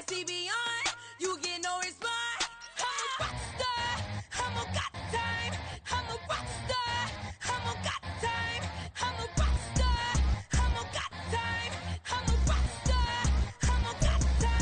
that she be on, you get no response. I'm a rock star, I'm a got time. I'm a rock star, I'm a got time. I'm a rock star, I'm a got time. I'm a rock star, I'm a got time.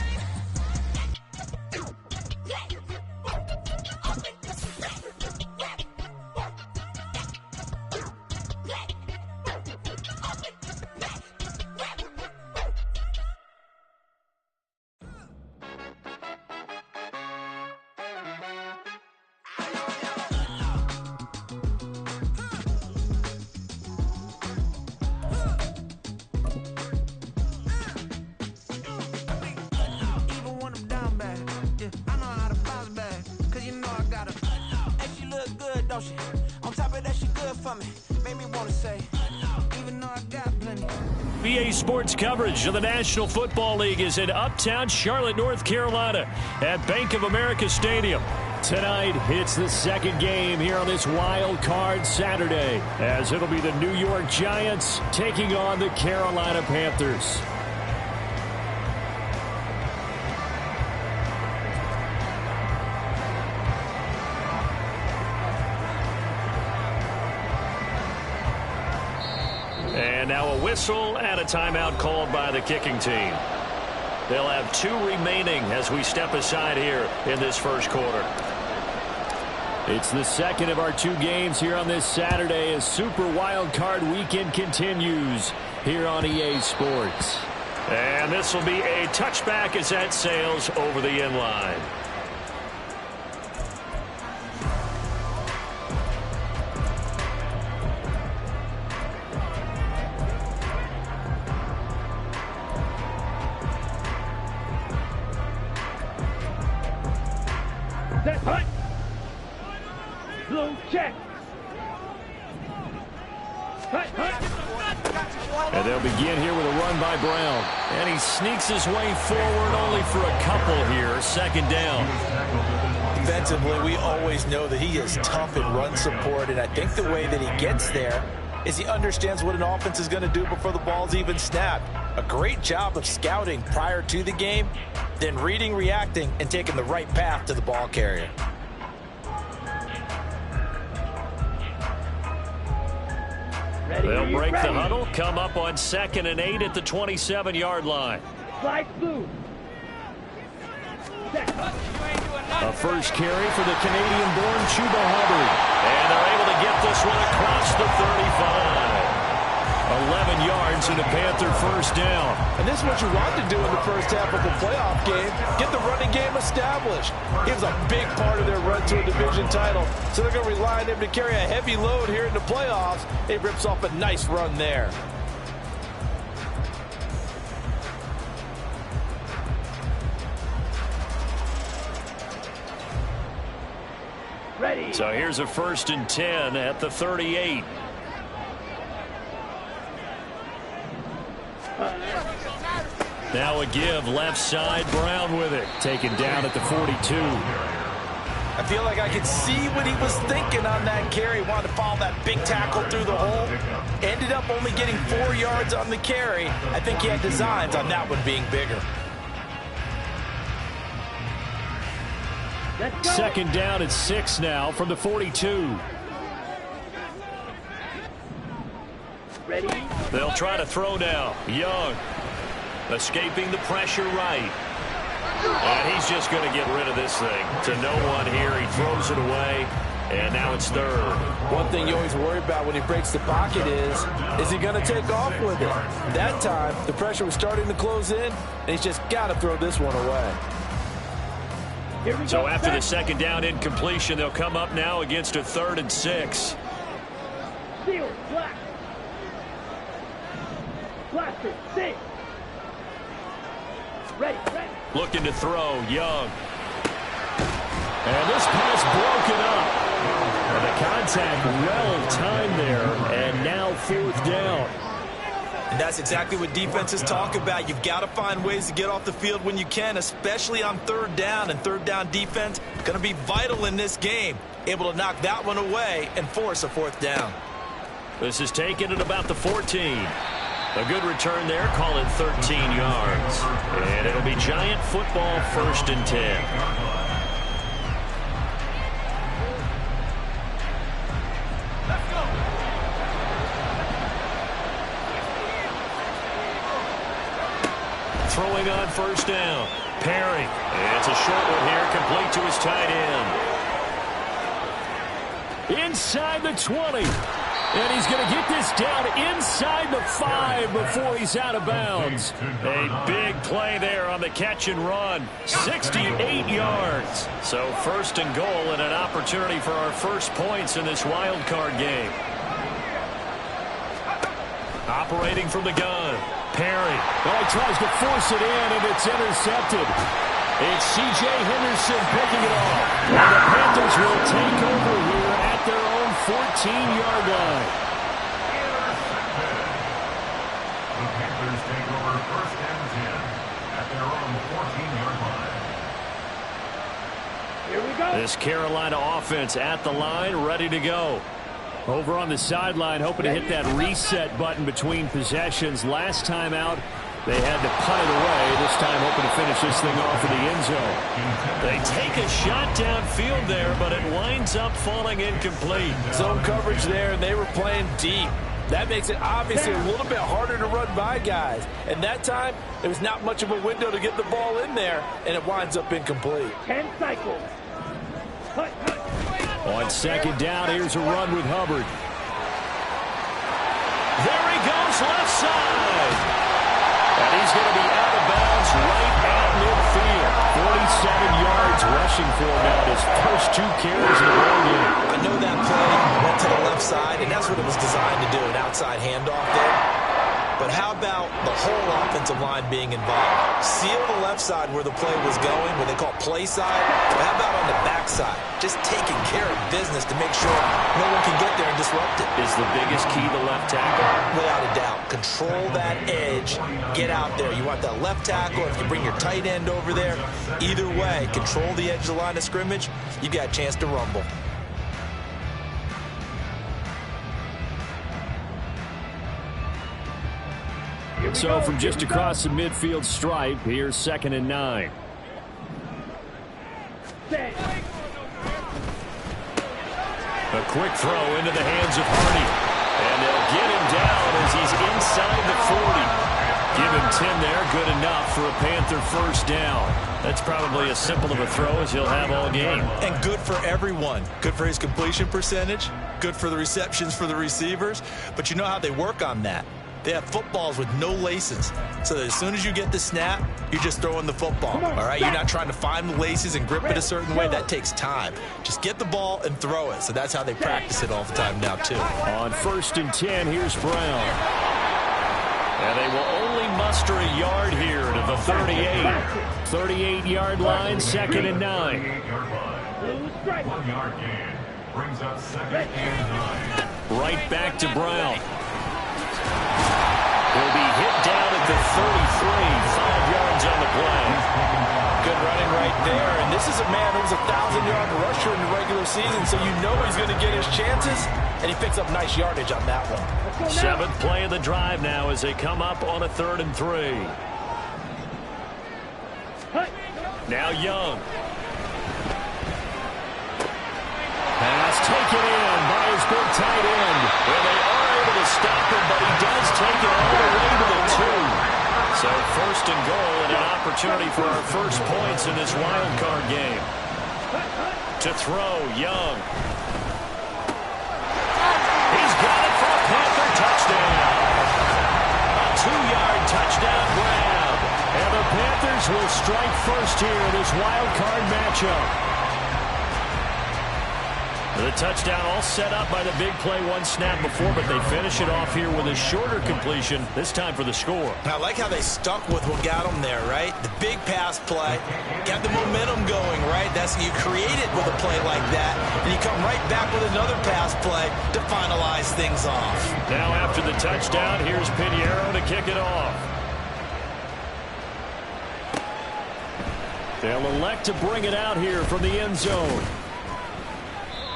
BA Sports coverage of the National Football League is in uptown Charlotte, North Carolina at Bank of America Stadium. Tonight, it's the second game here on this wild card Saturday, as it'll be the New York Giants taking on the Carolina Panthers. And now a whistle and a timeout called by the kicking team. They'll have 2 remaining as we step aside here in this first quarter. It's the second of our 2 games here on this Saturday as Super Wild Card Weekend continues here on EA Sports. And this will be a touchback as that sails over the end line. Check. And they'll begin here with a run by Brown. And he sneaks his way forward only for a couple here. Second down. Defensively, we always know that he is tough in run support, and I think the way that he gets there is he understands what an offense is going to do before the ball's even snapped. A great job of scouting prior to the game, then reading, reacting, and taking the right path to the ball carrier. They'll break the huddle, come up on 2nd and 8 at the 27-yard line. Slide through. A first carry for the Canadian-born Chuba Hubbard. And they're able to get this one across the 35. 11 yards and a Panther first down. And this is what you want to do in the first half of the playoff game. Get the running game established. He was a big part of their run to a division title. So they're going to rely on him to carry a heavy load here in the playoffs. It rips off a nice run there. Ready. So here's a 1st and 10 at the 38. Now a give left side, Brown with it. Taken down at the 42. I feel like I could see what he was thinking on that carry. Wanted to follow that big tackle through the hole. Ended up only getting 4 yards on the carry. I think he had designs on that one being bigger. Second down at 6 now from the 42. Ready. They'll try to throw now. Young escaping the pressure right. And he's just going to get rid of this thing to no one here. He throws it away, and now it's 3rd. One thing you always worry about when he breaks the pocket is he going to take off with it? That time, the pressure was starting to close in, and he's just got to throw this one away. So after the second down incompletion, they'll come up now against a 3rd and 6. Seal, black. Blaster, stay. Ready. Looking to throw, Young. And this pass broken up. And the contact well timed there, and now 4th down. And that's exactly what defenses talk about. You've got to find ways to get off the field when you can, especially on 3rd down. And 3rd down defense going to be vital in this game. Able to knock that one away and force a 4th down. This is taken at about the 14. A good return there, call it 13 yards. And it'll be Giant football, 1st and 10. Throwing on 1st down. Perry. And it's a short one here, complete to his tight end. Inside the 20. And he's going to get this down inside the 5 before he's out of bounds. A big play there on the catch and run. 68 yards. So 1st and goal and an opportunity for our first points in this wild card game. Operating from the gun. Perry. Oh, he tries to force it in, and it's intercepted. It's C.J. Henderson picking it off. And the Panthers will take over here at their own 14-yard line. The Panthers take over 1st and 10 at their own 14-yard line. Here we go. This Carolina offense at the line, ready to go. Over on the sideline, hoping to hit that reset button between possessions. Last time out, they had to punt it away. This time, hoping to finish this thing off in the end zone. They take a shot downfield there, but it winds up falling incomplete. Zone coverage there, and they were playing deep. That makes it obviously a little bit harder to run by guys. And that time, there was not much of a window to get the ball in there, and it winds up incomplete. 10 cycles. Hut. On 2nd down, here's a run with Hubbard. There he goes, left side. And he's going to be out of bounds right at midfield. 47 yards rushing for him now. His first 2 carries in the ball game. I know that play went to the left side, and that's what it was designed to do, an outside handoff there. But how about the whole offensive line being involved? Seal the left side where the play was going, what they call play side. But how about on the back side? Just taking care of business to make sure no one can get there and disrupt it. Is the biggest key the left tackle? Without a doubt. Control that edge. Get out there. You want that left tackle. If you bring your tight end over there, either way, control the edge of the line of scrimmage, you got a chance to rumble. So from just across the midfield stripe, here's 2nd and 9. A quick throw into the hands of Hardy. And they'll get him down as he's inside the 40. Give him 10 there, good enough for a Panther 1st down. That's probably as simple of a throw as he'll have all game. And good for everyone. Good for his completion percentage. Good for the receptions for the receivers. But you know how they work on that. They have footballs with no laces, so that as soon as you get the snap, you're just throwing the football, all right? You're not trying to find the laces and grip it a certain way. That takes time. Just get the ball and throw it, so that's how they practice it all the time now, too. On 1st and 10, here's Brown. And they will only muster a yard here to the 38. 38-yard line, 2nd and 9. 1-yard gain brings up 2nd and 9. Right back to Brown. He'll be hit down at the 33, 5 yards on the play. Good running right there. And this is a man who was a 1,000-yard rusher in the regular season, so you know he's going to get his chances, and he picks up nice yardage on that one. 7th play of the drive now as they come up on a 3rd and 3. Now Young. Pass taken in by his big tight end. Well, they are able to stop him, but he does take it all the way to the 2. So 1st and goal and an opportunity for our first points in this wild card game. To throw, Young. He's got it for a Panther touchdown. A 2-yard touchdown grab. And the Panthers will strike first here in this wild card matchup. The touchdown all set up by the big play one snap before, but they finish it off here with a shorter completion, this time for the score. I like how they stuck with what got them there, right? The big pass play, got the momentum going, right? That's you create it with a play like that, and you come right back with another pass play to finalize things off. Now after the touchdown, here's Pinheiro to kick it off. They'll elect to bring it out here from the end zone.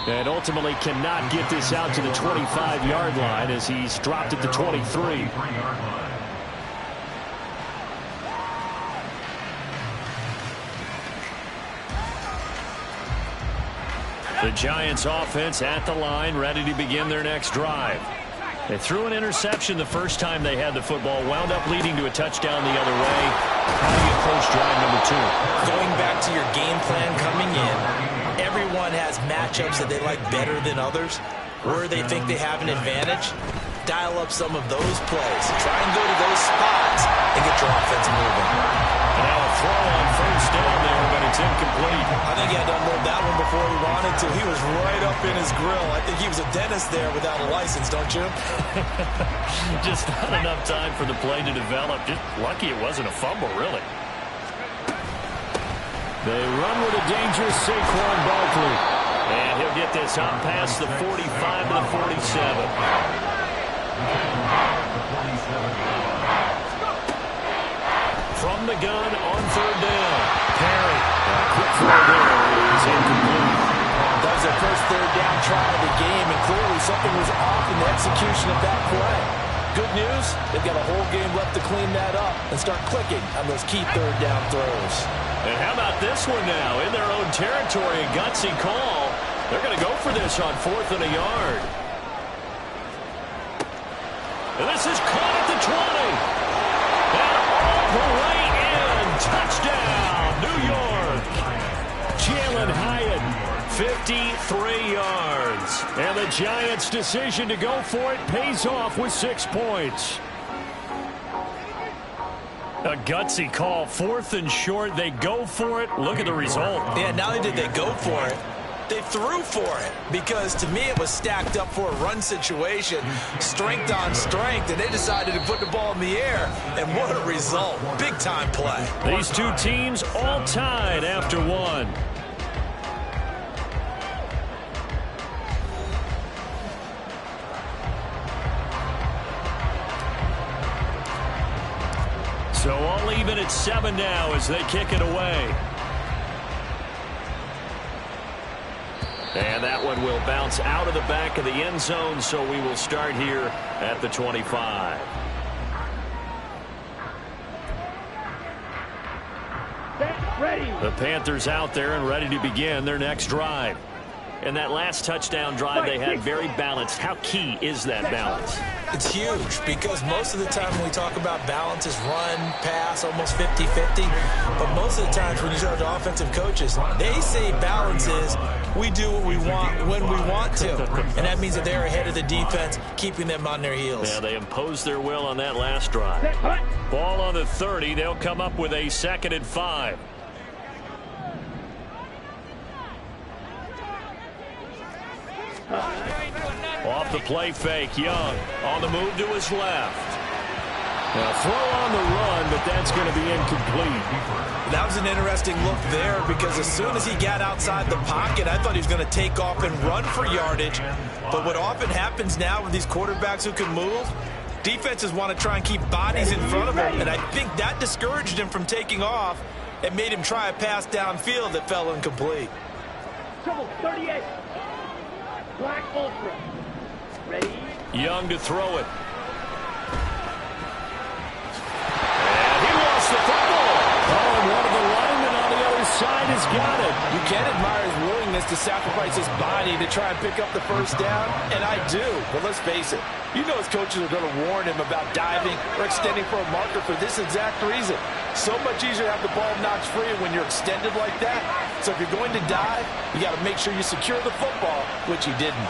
And ultimately cannot get this out to the 25-yard line as he's dropped at the 23. The Giants offense at the line, ready to begin their next drive. They threw an interception the first time they had the football, wound up leading to a touchdown the other way. How do you approach drive number 2? Going back to your game plan coming in, everyone has matchups that they like better than others, where they think they have an advantage. Dial up some of those plays. Try and go to those spots and get your offense moving. Now a throw on first down there, but it's incomplete. I think he had to unload that one before he wanted to. He was right up in his grill. I think he was a dentist there without a license, don't you? Just not enough time for the play to develop. Just lucky it wasn't a fumble, really. They run with a dangerous Saquon Barkley. And he'll get this up past the 45 to the 47. From the gun on third down. Perry. Quick throw there is incomplete. That was their first third down try of the game, and clearly something was off in the execution of that play. Good news, they've got a whole game left to clean that up and start clicking on those key third down throws. And how about this one now? In their own territory, a gutsy call. They're going to go for this on 4th and a yard. And this is caught at the 20. And all the way in. Touchdown, New York. Jalen Hyatt, 53 yards. And the Giants' decision to go for it pays off with 6 points. A gutsy call, 4th and short. They go for it. Look at the result. Yeah, not only did they go for it, they threw for it, because to me it was stacked up for a run situation, strength on strength, and they decided to put the ball in the air, and what a result. Big time play. These two teams all tied after one. So all even at 7 now as they kick it away. And that one will bounce out of the back of the end zone, so we will start here at the 25. Ready. The Panthers out there and ready to begin their next drive. And that last touchdown drive they had very balanced. How key is that balance? It's huge, because most of the time when we talk about balance is run, pass, almost 50-50. But most of the times when you talk to offensive coaches, they say balance is we do what we want when we want to. And that means that they're ahead of the defense, keeping them on their heels. Yeah, they imposed their will on that last drive. Ball on the 30. They'll come up with a 2nd and 5. Off the play fake, Young on the move to his left. Now throw on the run, but that's going to be incomplete. That was an interesting look there, because as soon as he got outside the pocket, I thought he was going to take off and run for yardage. But what often happens now with these quarterbacks who can move, defenses want to try and keep bodies in front of him, and I think that discouraged him from taking off and made him try a pass downfield that fell incomplete. Trouble 38. Black Ultra. Ready? Young to throw it. And he lost the football. Oh, and one of the linemen on the other side has got it. You can admire his willingness to sacrifice his body to try and pick up the first down, and I do. But let's face it, you know his coaches are going to warn him about diving or extending for a marker for this exact reason. So much easier to have the ball knocked free when you're extended like that. So if you're going to dive, you got to make sure you secure the football, which he didn't.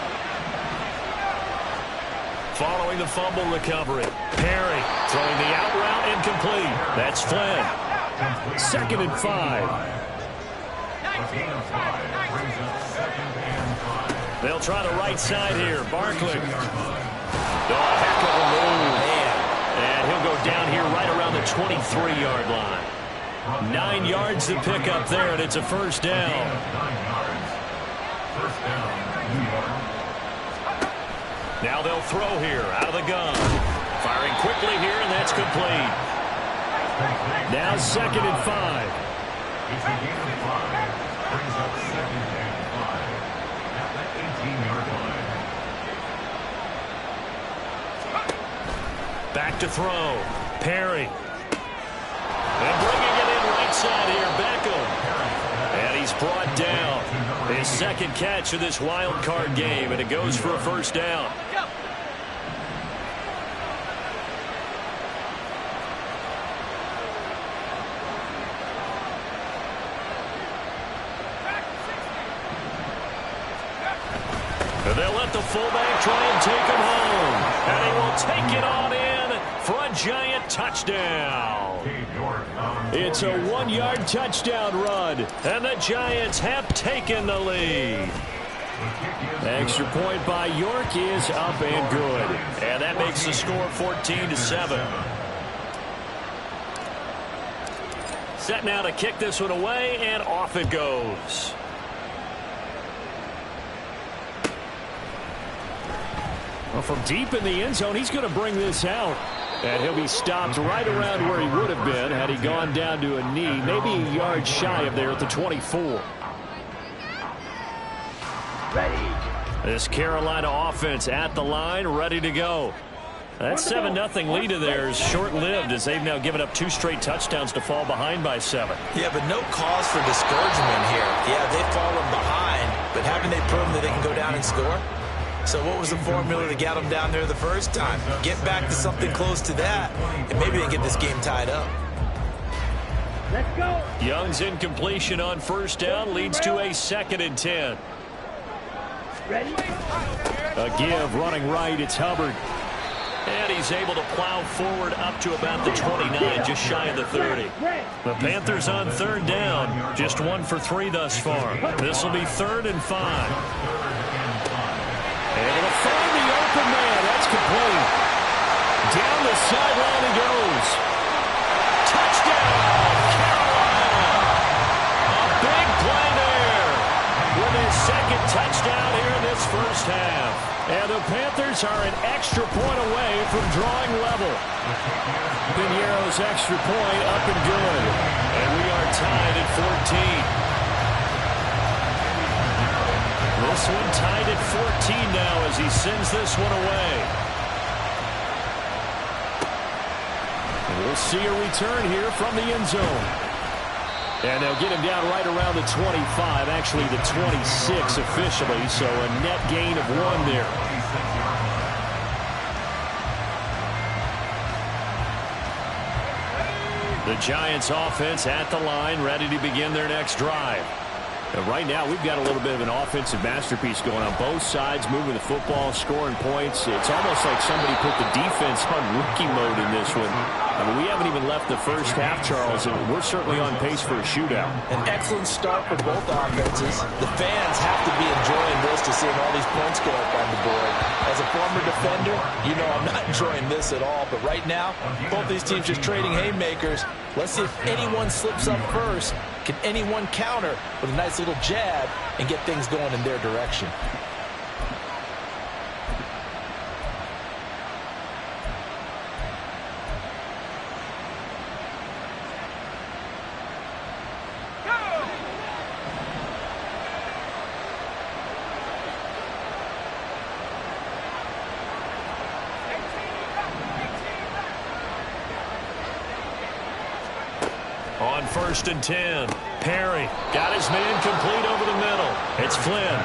Following the fumble recovery, Perry throwing the out route incomplete. That's Flynn. 2nd and 5. They'll try the right side here. Barkley. Oh, heck of a move. And he'll go down here right around the 23-yard line. 9 yards to pick up there, and it's a first down. Now they'll throw here out of the gun. Firing quickly here, and that's complete. Now 2nd and 5. It's a game of 5. Brings up 2nd and 5. At the Back to throw. Perry. And bringing it in right side here, Beckham. And he's brought down. His second catch of this wild card game, and it goes for a first down. They'll let the fullback try and take him home. And he will take it on in for a giant touchdown. It's a 1-yard touchdown run. And the Giants have taken the lead. Extra point by York is up and good. And that makes the score 14-7. Set now to kick this one away, and off it goes. Well, from deep in the end zone, he's going to bring this out. And he'll be stopped right around where he would have been had he gone down to a knee, maybe a yard shy of there at the 24. Ready. This Carolina offense at the line, ready to go. That 7-0 lead of theirs short-lived as they've now given up 2 straight touchdowns to fall behind by 7. Yeah, but no cause for discouragement here. Yeah, they've fallen behind, but haven't they proven that they can go down and score? So what was the formula to get them down there the first time? Get back to something close to that, and maybe they get this game tied up. Let's go. Young's incompletion on first down leads to a 2nd and 10. Ready. A give running right, it's Hubbard. And he's able to plow forward up to about the 29, just shy of the 30. The Panthers on 3rd down, just 1 for 3 thus far. This will be 3rd and 5. Able to find the open man. That's complete. Down the sideline he goes. Touchdown, Carolina. A big play there with his 2nd touchdown here in this first half. And the Panthers are an extra point away from drawing level. Piñeiro's extra point up and good. And we are tied at 14. This one tied at 14 now as he sends this one away. And we'll see a return here from the end zone. And they'll get him down right around the 25, actually the 26 officially, so a net gain of 1 there. The Giants offense at the line, ready to begin their next drive. And right now, we've got a little bit of an offensive masterpiece going on both sides, moving the football, scoring points. It's almost like somebody put the defense on rookie mode in this one. I mean, we haven't even left the first half, Charles, and we're certainly on pace for a shootout. An excellent start for both offenses. The fans have to be enjoying this to seeing all these points go up on the board. As a former defender, you know I'm not enjoying this at all. But right now, both these teams just trading haymakers. Let's see if anyone slips up first. Can anyone counter with a nice little jab and get things going in their direction? On 1st and 10, Perry got his man complete over the middle. It's Flynn.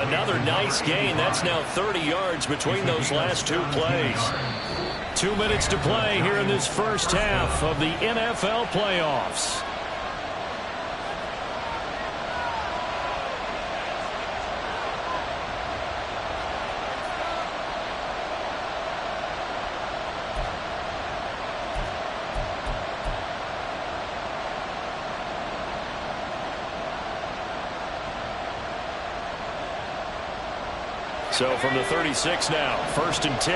Another nice gain. That's now 30 yards between those last 2 plays. 2 minutes to play here in this first half of the NFL playoffs. So from the 36 now, 1st and 10.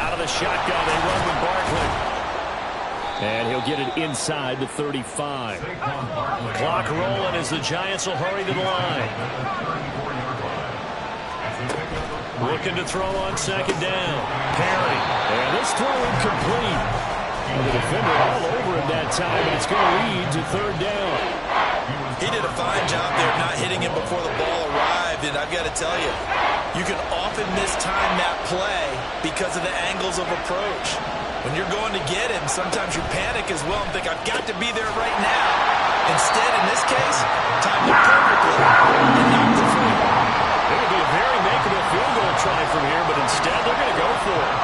Out of the shotgun, they run with Barkley. And he'll get it inside the 35. Clock rolling as the Giants will hurry to the line. Looking to throw on 2nd down. Perry. And this throw incomplete. And the defender all over him that time, and it's going to lead to 3rd down. He did a fine job there of not hitting him before the ball arrived. and I've got to tell you, you can often mistime that play because of the angles of approach. When you're going to get him, sometimes you panic as well and think, I've got to be there right now. Instead, in this case, timed it perfectly and knocked it free. It would be a very makeable field goal try from here, but instead they're going to go for it.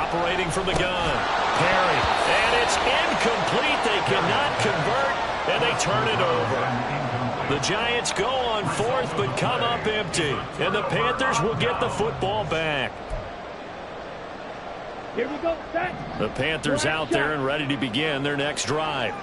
Operating from the gun. Perry. And it's incomplete. They cannot convert, and they turn it over. The Giants go on fourth, but come up empty. And the Panthers will get the football back. Here we go, set. The Panthers out there and ready to begin their next drive.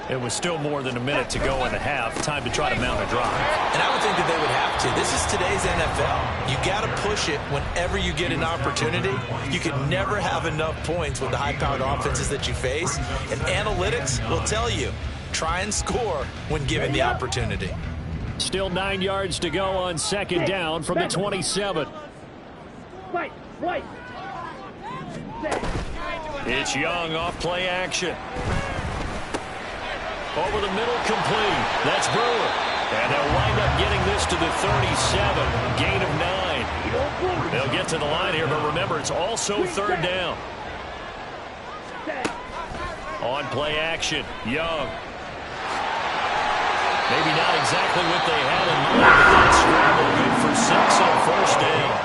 It was still more than a minute to go in the half. Time to try to mount a drive. And I would think that they would have to. This is today's NFL. You got to push it whenever you get an opportunity. You can never have enough points with the high-powered offenses that you face. And analytics will tell you, try and score when given the opportunity. Still 9 yards to go on second down from the 27. White. It's Young off play action. Over the middle, complete. That's Brewer. And they'll wind up getting this to the 37. Gain of 9. They'll get to the line here, but remember, it's also third down. On play action, Young. Maybe not exactly what they had in mind, but that scramble good for 6 on first down.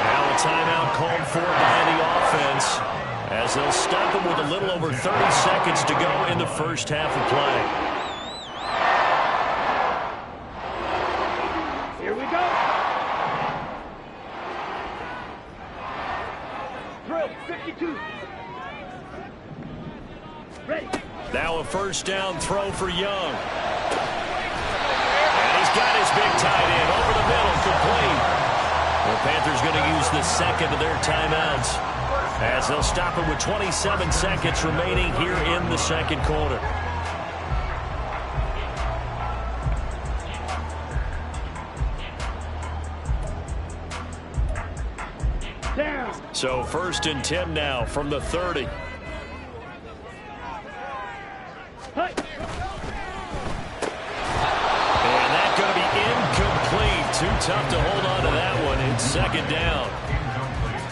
Now a timeout called for by the offense, as they'll stop them with a little over 30 seconds to go in the first half of play. Here we go. Drill 52. Ready. Now a first down throw for Young. And he's got his big tight end over the middle, complete. The Panthers going to use the second of their timeouts, as they'll stop it with 27 seconds remaining here in the second quarter. Down. So first and 10 now from the 30. Hey. And that's going to be incomplete. Too tough to hold on to that one. It's second down.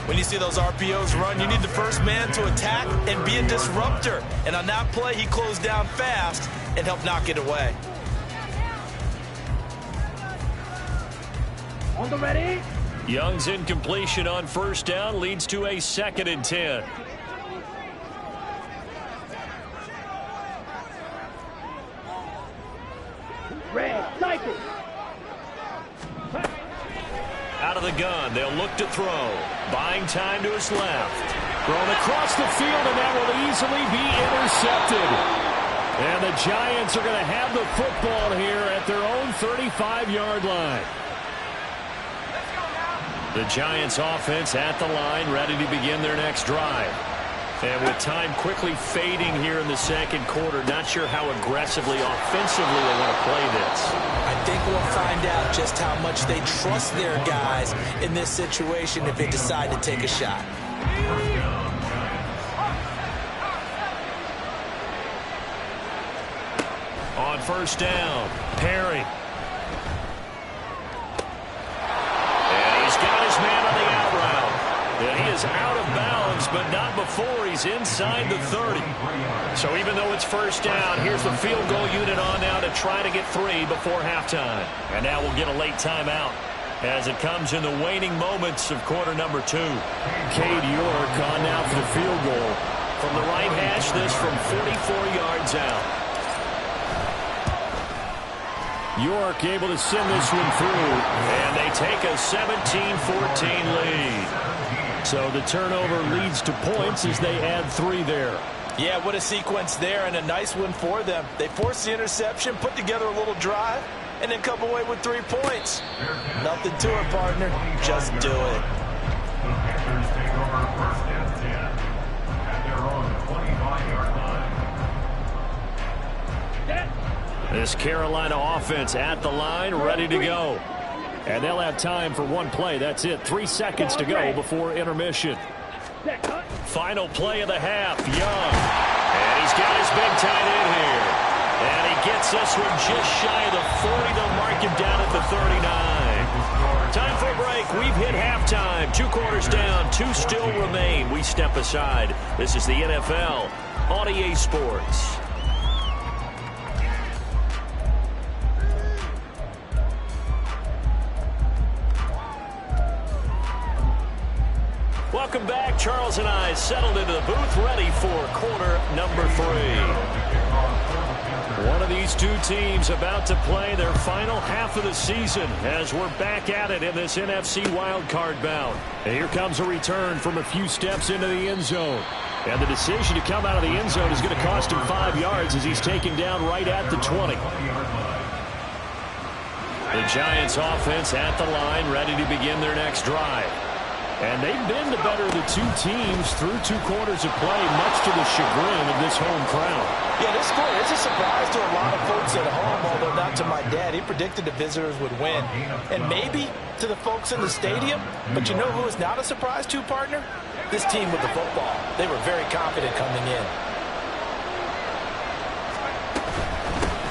When you see those RPOs run, you need the first man to attack and be a disruptor. And on that play, he closed down fast and helped knock it away. On the ready. Young's incompletion on first down leads to a second and 10. Red. Cycle. Out of the gun, they'll look to throw. Buying time to his left. Thrown across the field, and that will easily be intercepted. And the Giants are going to have the football here at their own 35-yard line. The Giants offense at the line, ready to begin their next drive. And with time quickly fading here in the second quarter, not sure how aggressively, offensively they want to play this. I think we'll find out just how much they trust their guys in this situation if they decide to take a shot. On first down, Perry. And he's got his man on the out route. And he is out of bounds, but not before he's inside the 30. So even though it's first down, here's the field goal unit on now to try to get 3 before halftime. And now we'll get a late timeout as it comes in the waning moments of quarter number 2. Cade York on now for the field goal. From the right hash, this from 44 yards out. York able to send this one through, and they take a 17-14 lead. So the turnover leads to points as they add 3 there. Yeah, what a sequence there, and a nice one for them. They forced the interception, put together a little drive, and then come away with 3 points. Nothing to it, partner. Just do it. The Panthers take over first and 10 at their own 25-yard line. This Carolina offense at the line, ready to go. And they'll have time for one play. That's it. 3 seconds to go before intermission. Final play of the half. Young. And he's got his big tight end here. And he gets this one just shy of the 40. They'll mark him down at the 39. Time for a break. We've hit halftime. 2 quarters down. 2 still remain. We step aside. This is the NFL on EA Sports. Welcome back. Charles and I settled into the booth, ready for quarter number 3. One of these 2 teams about to play their final half of the season as we're back at it in this NFC wildcard bout. And here comes a return from a few steps into the end zone. And the decision to come out of the end zone is going to cost him 5 yards as he's taken down right at the 20. The Giants offense at the line, ready to begin their next drive. And they've been the better of the 2 teams through 2 quarters of play, much to the chagrin of this home crowd. Yeah, this score is a surprise to a lot of folks at home, although not to my dad. He predicted the visitors would win. And maybe to the folks in the stadium. But you know who is not a surprise to, partner? This team with the football. They were very confident coming in.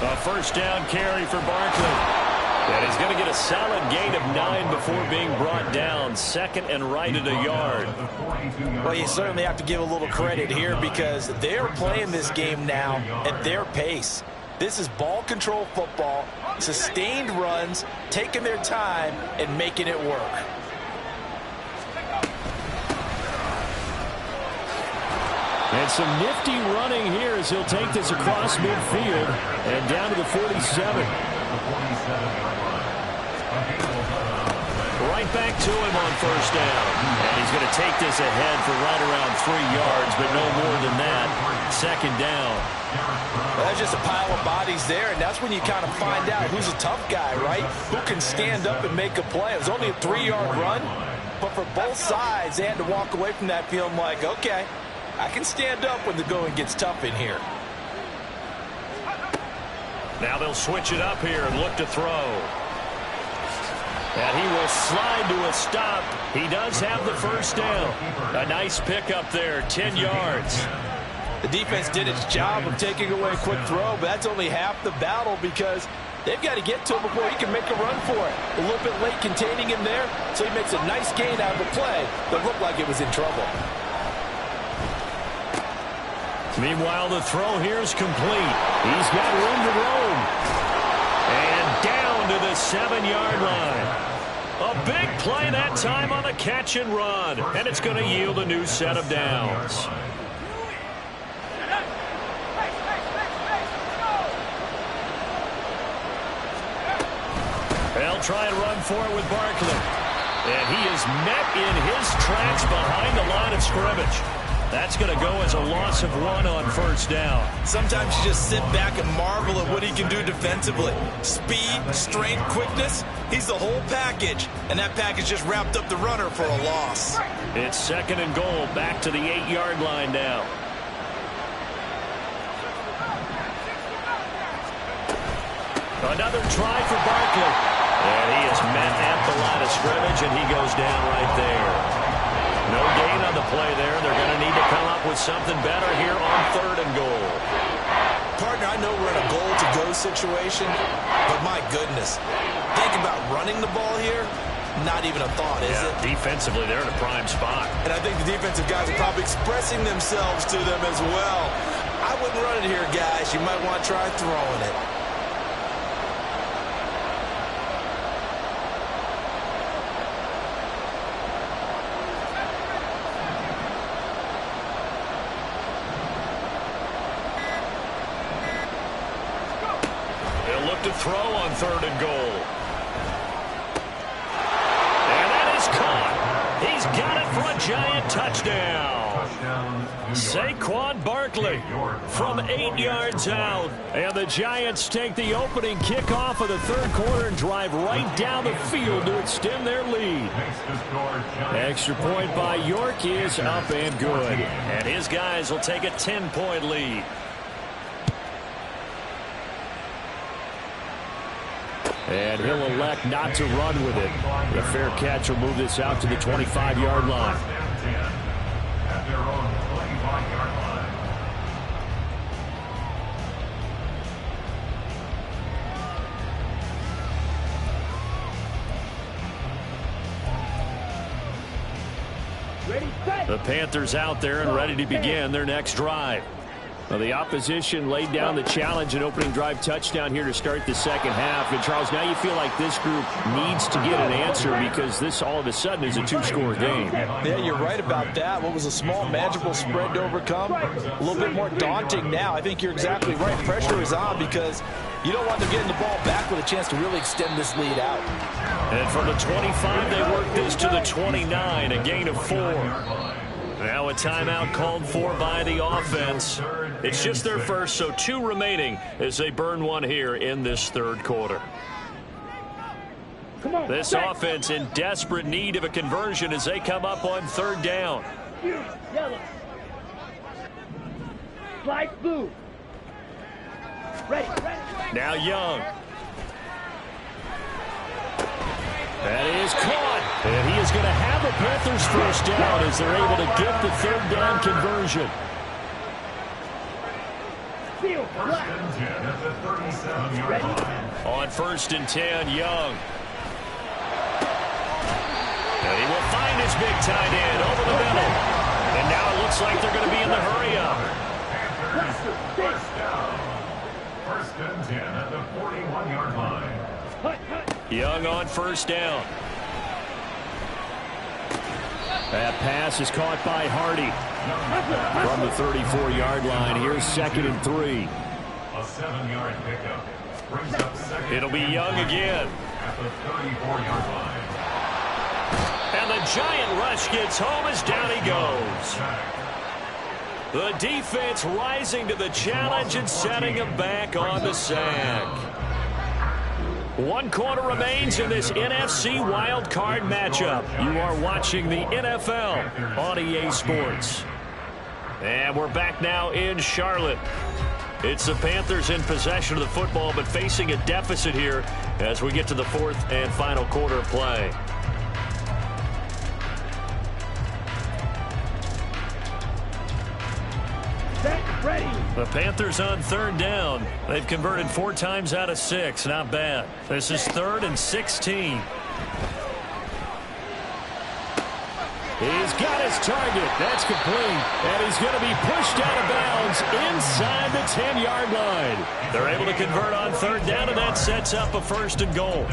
A first down carry for Barkley. And he's going to get a solid gain of 9 before being brought down. 2nd and right at a yard. Well, you certainly have to give a little credit here because they're playing this game now at their pace. This is ball control football, sustained runs, taking their time and making it work. And some nifty running here as he'll take this across midfield and down to the 47. Right back to him on first down. And he's going to take this ahead for right around 3 yards, but no more than that. 2nd down. Well, there's just a pile of bodies there, and that's when you kind of find out who's a tough guy, right? Who can stand up and make a play. It was only a 3-yard run, but for both sides, they had to walk away from that feeling like, okay, I can stand up when the going gets tough in here. Now they'll switch it up here and look to throw. And he will slide to a stop. He does have the first down. A nice pickup there, 10 yards. The defense did its job of taking away a quick throw, but that's only half the battle because they've got to get to him before he can make a run for it. A little bit late containing him there, so he makes a nice gain out of the play that looked like it was in trouble. Meanwhile, the throw here is complete. He's got room to roam. And down to the 7-yard line. A big play that time on the catch and run. And it's going to yield a new set of downs. They'll try and run for it with Barkley. And he is met in his tracks behind the line of scrimmage. That's going to go as a loss of 1 on first down. Sometimes you just sit back and marvel at what he can do defensively. Speed, strength, quickness, he's the whole package. And that package just wrapped up the runner for a loss. It's 2nd and goal, back to the 8-yard line now. Another try for Barkley. And he is met at the line of scrimmage, and he goes down right there. No gain on the play there. They're going to need to come up with something better here on 3rd and goal. Partner, I know we're in a goal-to-go situation, but my goodness, think about running the ball here. Not even a thought, is it? Defensively, they're in a prime spot. And I think the defensive guys are probably expressing themselves to them as well. I wouldn't run it here, guys. You might want to try throwing it. To throw on 3rd and goal. And that is caught. He's got it for a Giant touchdown. Saquon Barkley from 8 yards out. And the Giants take the opening kickoff of the 3rd quarter and drive right down the field to extend their lead. Extra point by York is up and good. And his guys will take a 10-point lead. And he'll elect not to run with it. The fair catch will move this out to the 25-yard line. At their own 25-yard line. Ready, set. The Panthers out there and ready to begin their next drive. Well, the opposition laid down the challenge and opening drive touchdown here to start the second half. And, Charles, now you feel like this group needs to get an answer because this all of a sudden is a two-score game. Yeah, you're right about that. What was a small, manageable spread to overcome, a little bit more daunting now. I think you're exactly right. Pressure is on because you don't want them getting the ball back with a chance to really extend this lead out. And from the 25, they work this to the 29, a gain of 4. Now a timeout called for by the offense. It's just their first, so 2 remaining as they burn one here in this third quarter. Come on. This offense in desperate need of a conversion as they come up on third down. Yellow. Slide blue. Ready. Now Young. That is caught. And he is going to have the Panthers first down as they're able to get the third down conversion. Field. First and 10 at the 37-yard line. On first and 10, Young. And he will find his big tight end over the middle. And now it looks like they're going to be in the hurry-up. Panthers, first down. First and 10 at the 41-yard line. Young on first down. That pass is caught by Hardy. From the 34-yard line, here's 2nd and 3. A 7-yard pickup. Brings up second. It'll be Young again. At the 34-yard line. And the giant rush gets home as down he goes. The defense rising to the challenge and setting him back on the sack. 1 quarter remains in this NFC Wild Card matchup. You are watching the NFL on EA Sports. And we're back now in Charlotte. It's the Panthers in possession of the football, but facing a deficit here as we get to the 4th and final quarter of play. Ready. The Panthers on third down. They've converted 4 times out of 6. Not bad. This is 3rd and 16. He's got his target. That's complete. And he's going to be pushed out of bounds inside the 10-yard line. They're able to convert on third down, and that sets up a 1st and goal.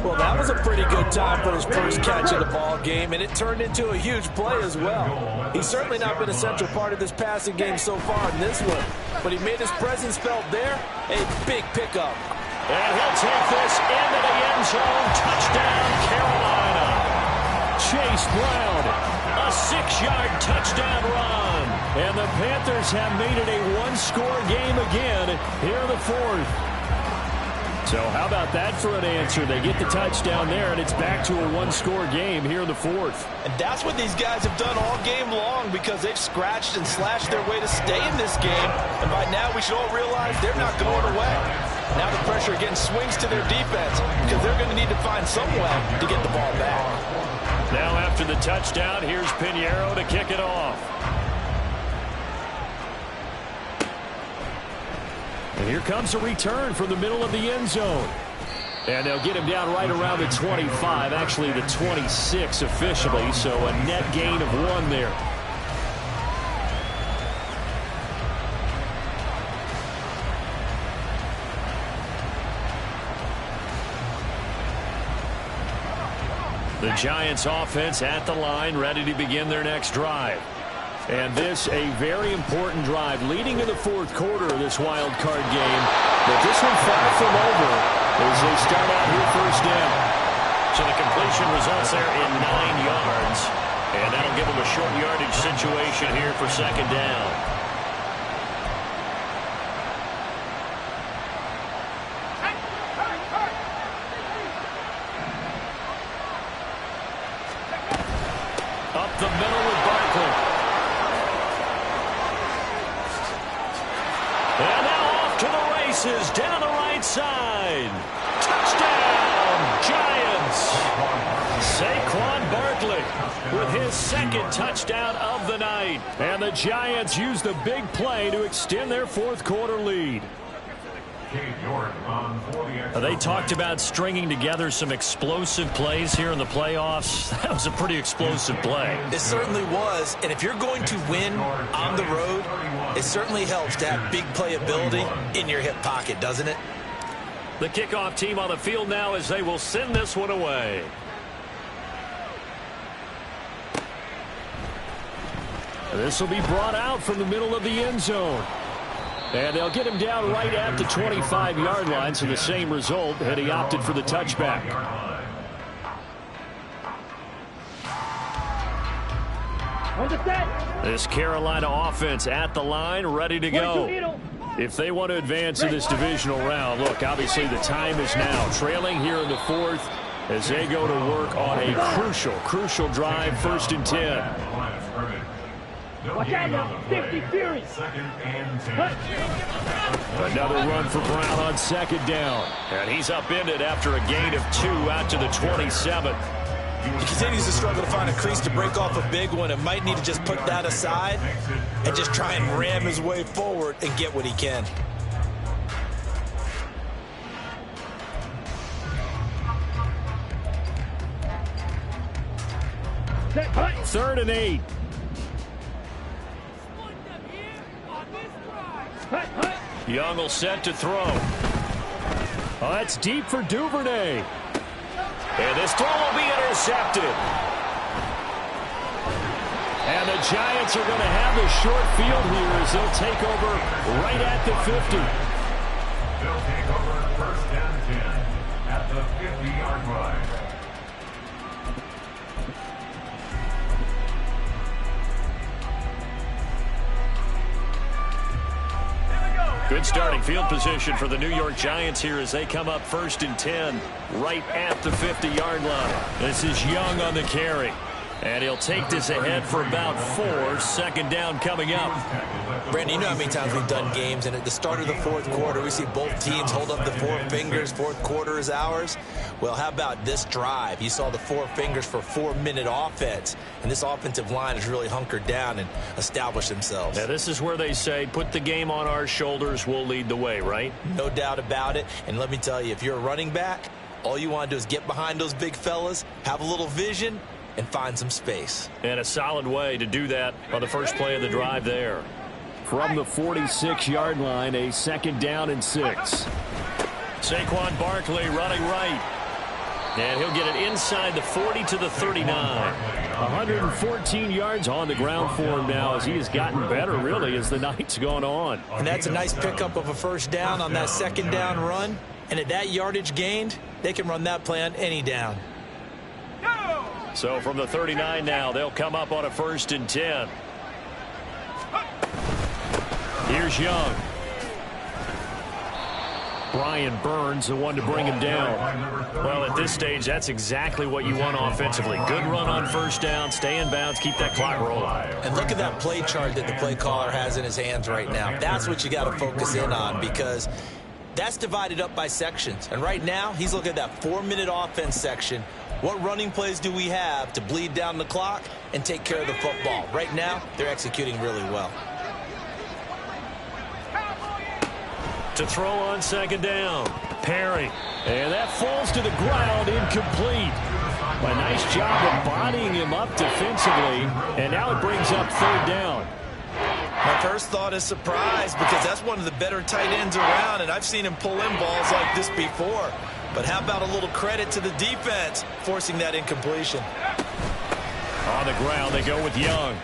Well, that was a pretty good time for his first catch of the ball game, and it turned into a huge play as well. He's certainly not been a central part of this passing game so far in this one, but he made his presence felt there. A big pickup. And he'll take this into the end zone. Touchdown, Carolina. Chase Brown, a 6-yard touchdown run. And the Panthers have made it a 1-score game again here in the 4th. So how about that for an answer? They get the touchdown there, and it's back to a 1-score game here in the 4th. And that's what these guys have done all game long because they've scratched and slashed their way to stay in this game. And by now we should all realize they're not going away. Now the pressure again swings to their defense because they're going to need to find some way to get the ball back. Now after the touchdown, here's Pinheiro to kick it off. And here comes a return from the middle of the end zone. And they'll get him down right around the 25, actually the 26 officially, so a net gain of 1 there. The Giants offense at the line, ready to begin their next drive. And this a very important drive leading to the 4th quarter of this wild card game. But this one far from over as they start out here first down. So the completion results there in 9 yards. And that'll give them a short yardage situation here for 2nd down. Up the middle with Barkley. And now off to the races down the right side. Touchdown, Giants! Saquon Barkley with his second touchdown of the night. And the Giants use the big play to extend their fourth quarter lead. They talked about stringing together some explosive plays here in the playoffs. That was a pretty explosive play. It certainly was, and if you're going to win on the road, it certainly helps to have big playability in your hip pocket, doesn't it? The kickoff team on the field now as they will send this one away. This will be brought out from the middle of the end zone. And they'll get him down right at the 25-yard line, so the same result, and he opted for the touchback. This Carolina offense at the line, ready to go. If they want to advance in this divisional round, look, obviously the time is now. Trailing here in the fourth as they go to work on a crucial drive, 1st and 10. Watch out now, 50 Fury. Another run for Brown on 2nd down. And he's upended after a gain of 2 out to the 27. He continues to struggle to find a crease to break off a big one and might need to just put that aside and just try and ram his way forward and get what he can. Third and 8. Young will set to throw. Oh, that's deep for Duvernay. And this throw will be intercepted. And the Giants are going to have the short field here as they'll take over right at the 50. They'll take over 1st and 10 at the 50-yard line. Good starting field position for the New York Giants here as they come up 1st and 10 right at the 50-yard line. This is Young on the carry. And he'll take this ahead for about 4. 2nd down coming up. Brandon, you know how many times we've done games, and at the start of the fourth quarter, we see both teams hold up the 4 fingers. Fourth quarter is ours. Well, how about this drive? You saw the 4 fingers for 4-minute offense, and this offensive line has really hunkered down and established themselves. Now, this is where they say, put the game on our shoulders, we'll lead the way, right? No doubt about it. And let me tell you, if you're a running back, all you want to do is get behind those big fellas, have a little vision, and find some space. And a solid way to do that on the first play of the drive there. From the 46-yard line, a 2nd down and 6. Saquon Barkley running right. And he'll get it inside the 40 to the 39. 114 yards on the ground for him now as he has gotten better, really, as the night's gone on. And that's a nice pickup of a 1st down on that 2nd down run. And at that yardage gained, they can run that play on any down. So from the 39 now, they'll come up on a 1st and 10. Here's Young. Brian Burns, the one to bring him down. Well, at this stage, that's exactly what you want offensively. Good run on 1st down, stay in bounds, keep that clock rolling. And look at that play chart that the play caller has in his hands right now. That's what you got to focus in on, because that's divided up by sections. And right now, he's looking at that 4-minute offense section. What running plays do we have to bleed down the clock and take care of the football? Right now, they're executing really well. To throw on 2nd down. Perry. And that falls to the ground, incomplete. A nice job of bodying him up defensively. And now it brings up 3rd down. My first thought is surprise, because that's one of the better tight ends around, and I've seen him pull in balls like this before. But how about a little credit to the defense forcing that incompletion? On the ground, they go with Young.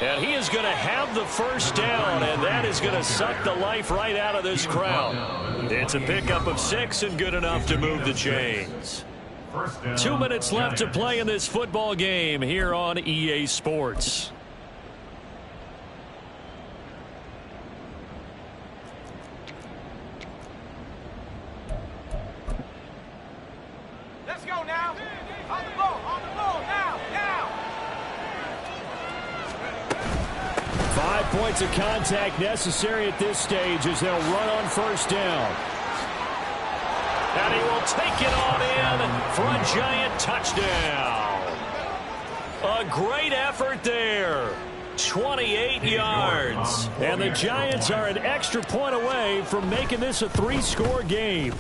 And he is going to have the 1st down, and that is going to suck the life right out of this crowd. It's a pickup of 6 and good enough to move the chains. 2 minutes left to play in this football game here on EA Sports. Let's go now. On the ball, now. 5 points of contact necessary at this stage as they'll run on 1st down. And he will take it on in for a Giant touchdown. A great effort there. 28 yards. And the Giants are an extra point away from making this a 3-score game.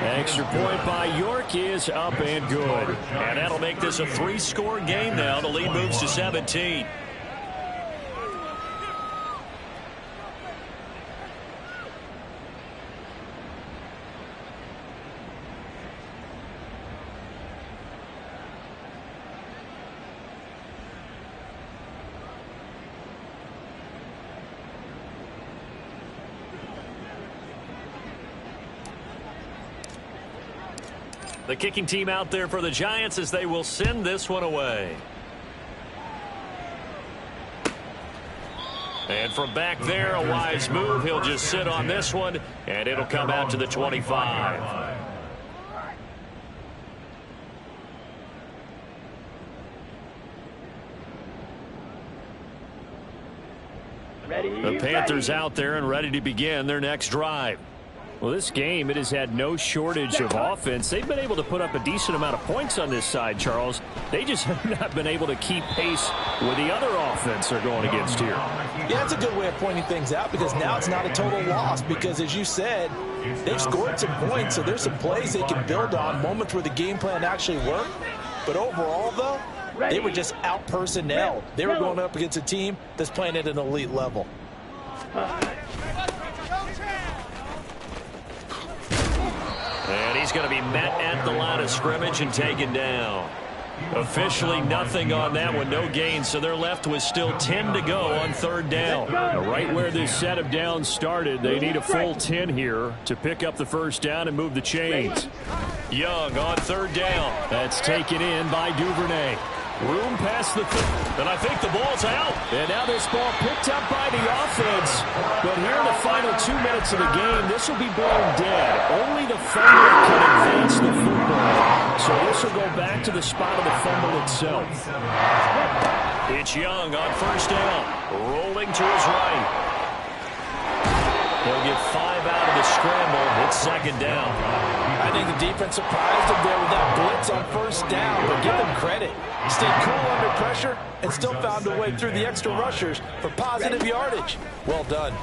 Extra point by York is up and good. And that'll make this a 3-score game now. The lead moves to 17. The kicking team out there for the Giants as they will send this one away. And from back there, a wise move. He'll just sit on this one, and it'll come out to the 25. The Panthers out there and ready to begin their next drive. Well, this game, it has had no shortage of offense. They've been able to put up a decent amount of points on this side, Charles. They just have not been able to keep pace with the other offense they're going against here. Yeah, that's a good way of pointing things out because now it's not a total loss because, as you said, they've scored some points, so there's some plays they can build on, moments where the game plan actually worked. But overall, though, they were just out-personnelled. They were going up against a team that's playing at an elite level. And he's going to be met at the line of scrimmage and taken down. Officially nothing on that one, no gain, so they're left with still 10 to go on 3rd down. Right where this set of downs started, they need a full 10 here to pick up the 1st down and move the chains. Young on 3rd down. That's taken in by Duvernay. Room past the and I think the ball's out. And now this ball picked up by the offense. But here in the final 2 minutes of the game, this will be blown dead. Only the fumbler can advance the football. So this will go back to the spot of the fumble itself. It's Young on 1st down. Rolling to his right. He'll get 5 out of the scramble. It's 2nd down. I think the defense surprised him there with that blitz on 1st down, but give them credit. Stayed cool under pressure and still found a way through the extra rushers for positive yardage. Well done.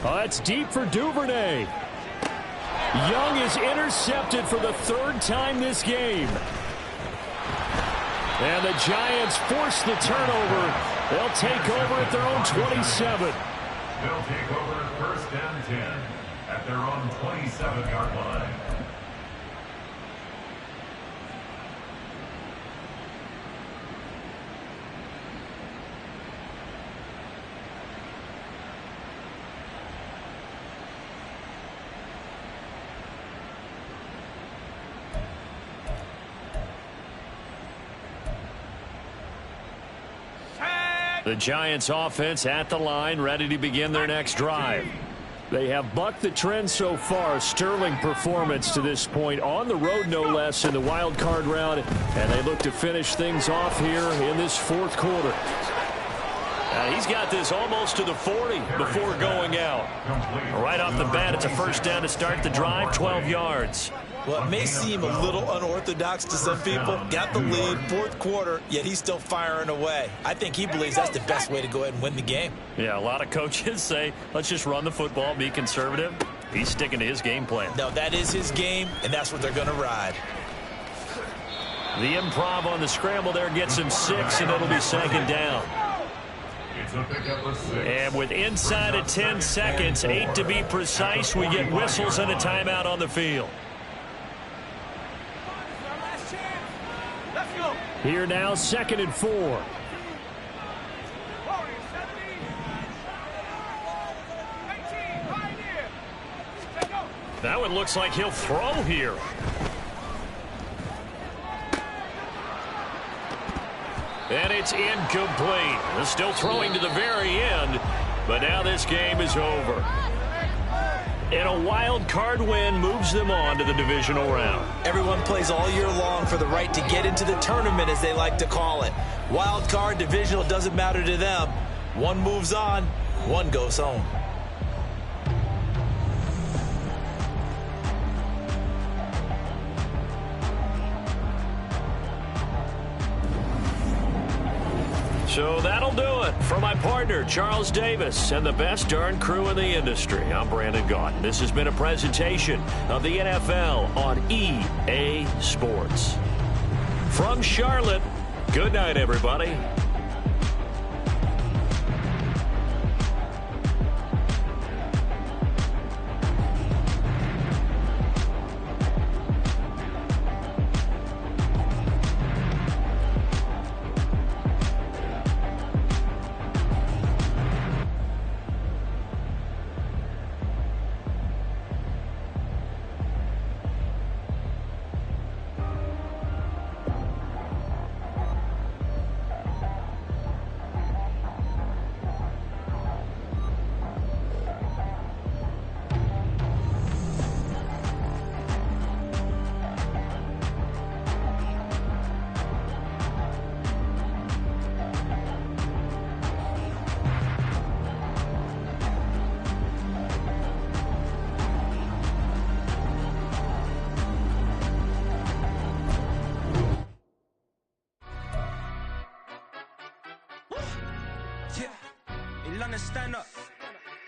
Oh, that's deep for Duvernay. Young is intercepted for the 3rd time this game. And the Giants force the turnover. They'll take over at their own 27. They'll take over 1st and 10 at their own 27-yard line. The Giants offense at the line, ready to begin their next drive. They have bucked the trend so far. Sterling performance to this point on the road, no less, in the wild card round. And they look to finish things off here in this 4th quarter. He's got this almost to the 40 before going out. Right off the bat, it's a 1st down to start the drive, 12 yards. Well, it may seem a little unorthodox to some people. Got the lead, 4th quarter, yet he's still firing away. I think he believes that's the best way to go ahead and win the game. Yeah, a lot of coaches say, let's just run the football, be conservative. He's sticking to his game plan. No, that is his game, and that's what they're going to ride. The improv on the scramble there gets him 6, and it'll be 2nd down. And with inside of 10 seconds, 8 to be precise, we get whistles and a timeout on the field. Here now, 2nd and 4. That one looks like he'll throw here. And it's incomplete. They're still throwing to the very end, but now this game is over. And a wild card win moves them on to the divisional round. Everyone plays all year long for the right to get into the tournament, as they like to call it. Wild card, divisional, doesn't matter to them. One moves on, one goes home. So that'll do it. For my partner, Charles Davis, and the best darn crew in the industry, I'm Brandon Gaudin. This has been a presentation of the NFL on EA Sports. From Charlotte, good night, everybody. Stand up.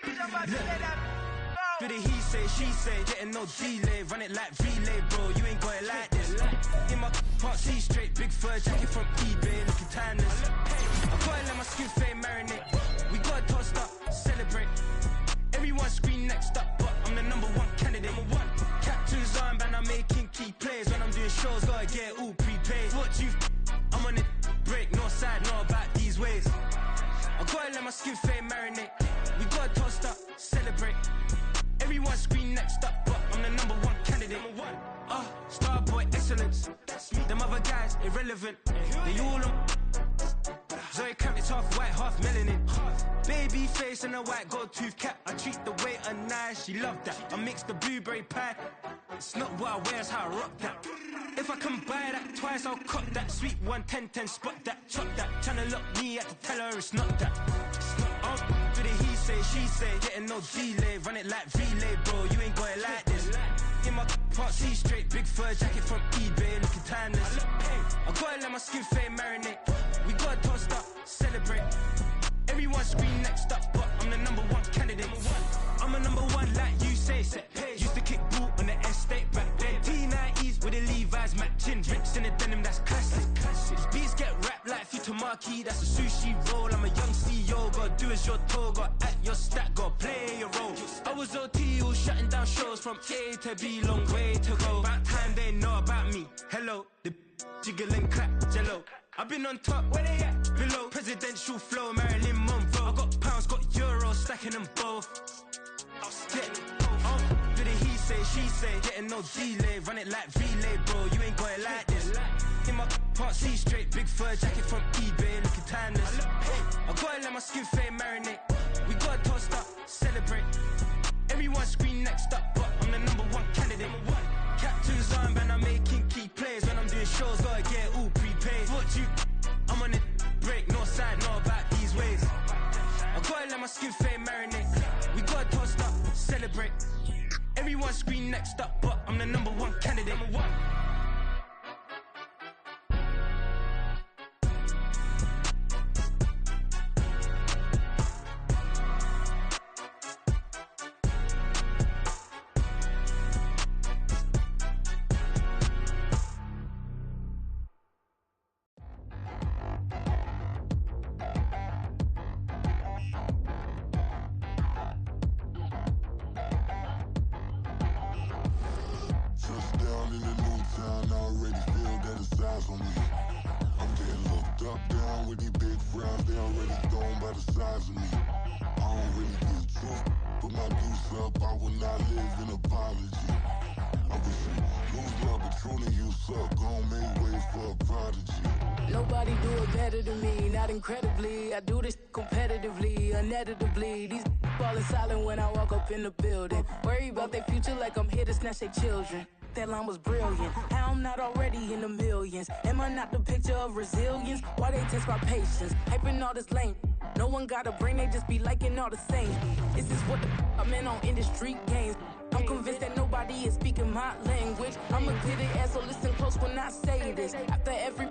Do the he say, she say, getting no delay, run it like relay, bro. You ain't got it like this. In my can't see straight, big fur jacket from eBay, looking timeless. I gotta let my skin fade marinate. We gotta toast up, celebrate. Everyone scream next up, but I'm the #1 candidate. Captain's armband, I'm making key plays when I'm doing shows. Gotta get all prepaid. What you? I'm on it, break, no side, no about these ways. I gotta let my skin fade marinate. We gotta toast up, celebrate. Everyone scream next up, but I'm the #1 candidate. Starboy excellence. Them other guys irrelevant. They all on. Zoe Camp, it's half white, half melanin. Baby face and a white gold tooth cap. I treat the waiter nice, she love that. I mix the blueberry pie. It's not what I wear, it's how I rock that. If I can buy that twice, I'll cut that. Sweet 110, spot that, chop that. Tryna lock me, I have to tell her it's not that. Do the he say, she say, getting no delay, run it like relay, bro. You ain't got it like this. In my can't see straight, big fur jacket from eBay, looking timeless. I gotta let my skin fade marinate. We gotta toast up, celebrate. Everyone scream next up, but I'm the #1 candidate. I'm a #1 like you say. Used to kick ball on the estate back then. T90s with the Levi's matching. Rips in the denim, that's classic. These beats get wrapped like Futamaki, that's a sushi roll. I'm a young CEO, gotta do as you're told. Gotta act your stat, gotta play your role. I was OT, all shutting down shows from A to B, long way to go. About time they know about me. Hello, the jiggle and clap, jello. I've been on top, where they at? Below, presidential flow, Marilyn Monroe. I got pounds, got euros, stacking them both. Do the he say, she say, getting no delay, run it like relay, bro. You ain't got it like this. In my can't see straight, big fur jacket from eBay, looking timeless. I gotta let my skin fade marinate. We gotta toast up, celebrate. Everyone scream next up, but I'm the #1 candidate. Captain's armband, I'm making key plays when I'm doing shows. Gotta get all prepaid. What you? I'm on it, break, no side, no about these ways. I gotta let my skin fade marinate. We gotta toast up, celebrate. Everyone scream next up, but I'm the #1 candidate. Nobody do it better than me, not incredibly. I do this competitively, uneditably. These falling silent when I walk up in the building. Worry about their future like I'm here to snatch their children. That line was brilliant. How I'm not already in the millions? Am I not the picture of resilience? Why they test my patience? Hyping all this lame. No one got a brain, they just be liking all the same. This is what the I'm in on industry games. I'm convinced that nobody is speaking my language. I'ma clear the air, so listen close when I say this. After every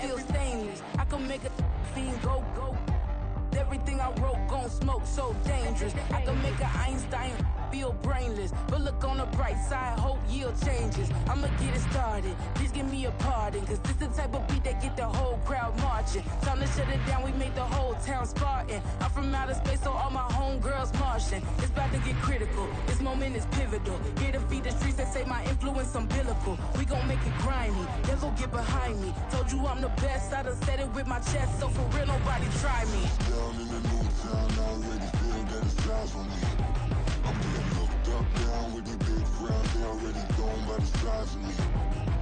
feel stainless. I can make a fiend dangerous. I can make an Einstein feel brainless, but look on the bright side, hope yield changes. I'ma get it started, please give me a pardon, cause this the type of beat that get the whole crowd marching. Time to shut it down, we made the whole town Spartan. I'm from outer space, so all my homegirls Martian. It's about to get critical, this moment is pivotal. Here to feed the streets that say my influence umbilical. We gon' make it grimy, never get behind me. Told you I'm the best, I done said it with my chest, so for real nobody try me. Down in the new town, I already feel that it's eyes on me. I'm getting looked up, down with the big crowd, they already gone by the size of me.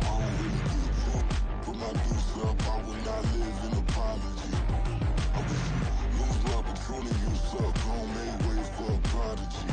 I don't really get drunk, put my deuce up, I will not live in apology. I wish you lose love, but truly you suck, homemade way for a prodigy.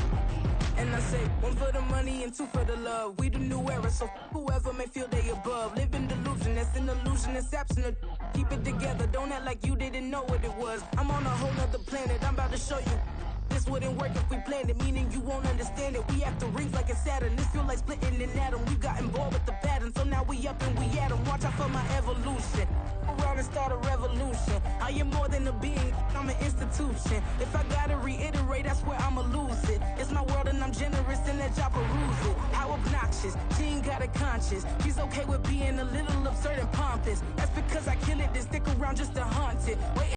And I say, one for the money and two for the love. We the new era, so whoever may feel they above. Live in delusion, that's an illusion, it's absent. Keep it together, don't act like you didn't know what it was. I'm on a whole nother planet, I'm about to show you. This wouldn't work if we planned it, meaning you won't understand it. We have to rings like a Saturn, this feel like splitting an atom. We got involved with the pattern, so now we up and we at 'em. Watch out for my evolution. Around and start a revolution. I am more than a being, I'm an institution. If I gotta reiterate, that's where I'ma lose it. It's my world and I'm generous in that job peruse it. How obnoxious, she ain't got a conscience. She's okay with being a little absurd and pompous. That's because I kill it, then stick around just to haunt it. Wait